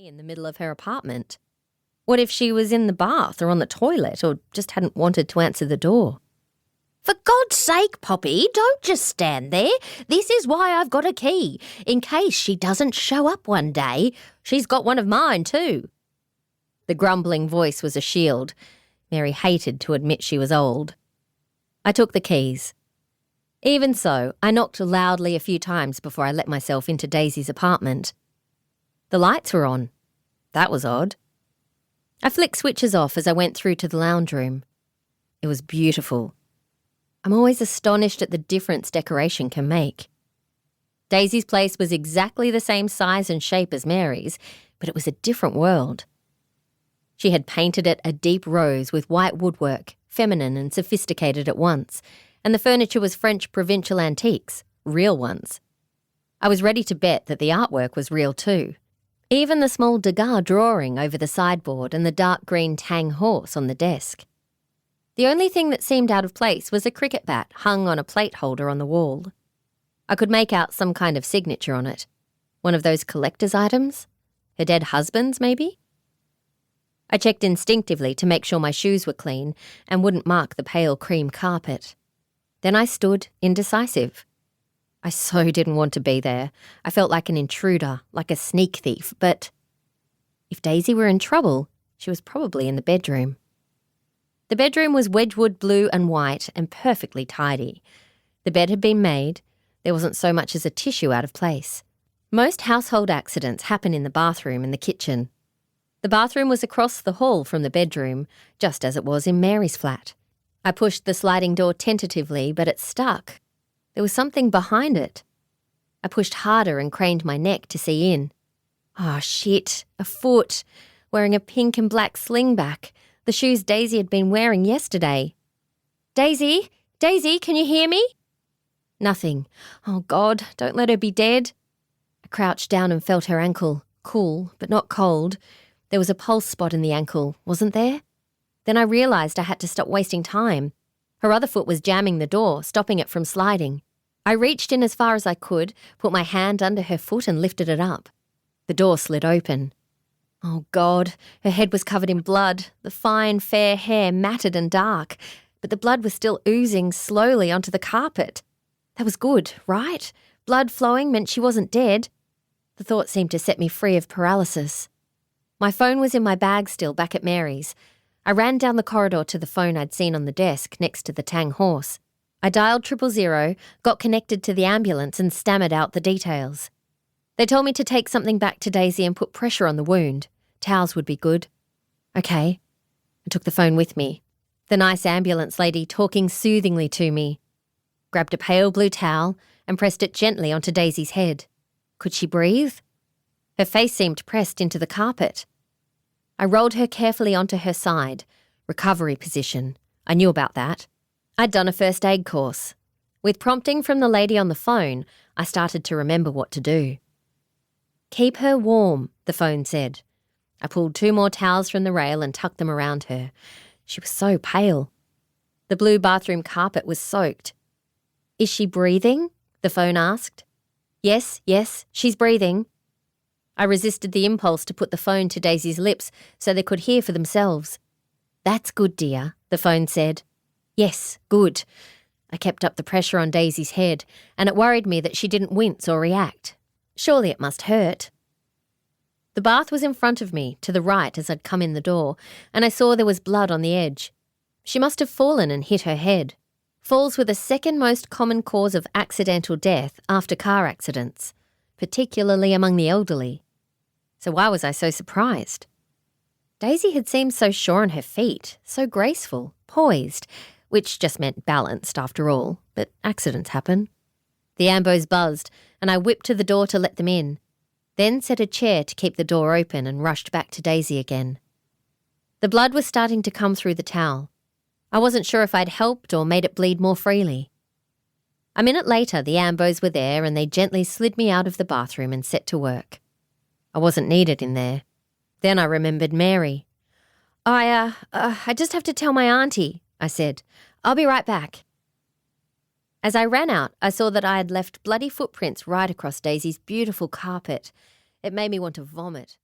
in the middle of her apartment? What if she was in the bath or on the toilet or just hadn't wanted to answer the door? For God's sake, Poppy, don't just stand there. This is why I've got a key, in case she doesn't show up one day. She's got one of mine too. The grumbling voice was a shield. Mary hated to admit she was old. I took the keys. Even so, I knocked loudly a few times before I let myself into Daisy's apartment. The lights were on. That was odd. I flicked switches off as I went through to the lounge room. It was beautiful. I'm always astonished at the difference decoration can make. Daisy's place was exactly the same size and shape as Mary's, but it was a different world. She had painted it a deep rose with white woodwork, feminine and sophisticated at once, and the furniture was French provincial antiques, real ones. I was ready to bet that the artwork was real too. Even the small Degas drawing over the sideboard and the dark green Tang horse on the desk. The only thing that seemed out of place was a cricket bat hung on a plate holder on the wall. I could make out some kind of signature on it. One of those collector's items? Her dead husband's, maybe? I checked instinctively to make sure my shoes were clean and wouldn't mark the pale cream carpet. Then I stood indecisive. I so didn't want to be there. I felt like an intruder, like a sneak thief, but if Daisy were in trouble, she was probably in the bedroom. The bedroom was Wedgwood blue and white and perfectly tidy. The bed had been made. There wasn't so much as a tissue out of place. Most household accidents happen in the bathroom and the kitchen. The bathroom was across the hall from the bedroom, just as it was in Mary's flat. I pushed the sliding door tentatively, but it stuck. There was something behind it. I pushed harder and craned my neck to see in. Oh, shit, a foot, wearing a pink and black slingback, the shoes Daisy had been wearing yesterday. Daisy? Daisy, can you hear me? Nothing. Oh, God, don't let her be dead. I crouched down and felt her ankle, cool, but not cold. There was a pulse spot in the ankle, wasn't there? Then I realised I had to stop wasting time. Her other foot was jamming the door, stopping it from sliding. I reached in as far as I could, put my hand under her foot and lifted it up. The door slid open. Oh, God, her head was covered in blood, the fine, fair hair matted and dark, but the blood was still oozing slowly onto the carpet. That was good, right? Blood flowing meant she wasn't dead. The thought seemed to set me free of paralysis. My phone was in my bag still back at Mary's. I ran down the corridor to the phone I'd seen on the desk next to the Tang horse. I dialed 000, got connected to the ambulance and stammered out the details. They told me to take something back to Daisy and put pressure on the wound. Towels would be good. Okay. I took the phone with me. The nice ambulance lady talking soothingly to me. Grabbed a pale blue towel and pressed it gently onto Daisy's head. Could she breathe? Her face seemed pressed into the carpet. I rolled her carefully onto her side. Recovery position. I knew about that. I'd done a first aid course. With prompting from the lady on the phone, I started to remember what to do. Keep her warm, the phone said. I pulled 2 more towels from the rail and tucked them around her. She was so pale. The blue bathroom carpet was soaked. Is she breathing? The phone asked. Yes, she's breathing. I resisted the impulse to put the phone to Daisy's lips so they could hear for themselves. That's good, dear, the phone said. Yes, good. I kept up the pressure on Daisy's head, and it worried me that she didn't wince or react. Surely it must hurt. The bath was in front of me, to the right as I'd come in the door, and I saw there was blood on the edge. She must have fallen and hit her head. Falls were the second most common cause of accidental death after car accidents, particularly among the elderly. So why was I so surprised? Daisy had seemed so sure on her feet, so graceful, poised, which just meant balanced after all, but accidents happen. The ambos buzzed, and I whipped to the door to let them in, then set a chair to keep the door open and rushed back to Daisy again. The blood was starting to come through the towel. I wasn't sure if I'd helped or made it bleed more freely. A minute later, the ambos were there and they gently slid me out of the bathroom and set to work. I wasn't needed in there. Then I remembered Mary. I just have to tell my auntie, I said. I'll be right back. As I ran out, I saw that I had left bloody footprints right across Daisy's beautiful carpet. It made me want to vomit.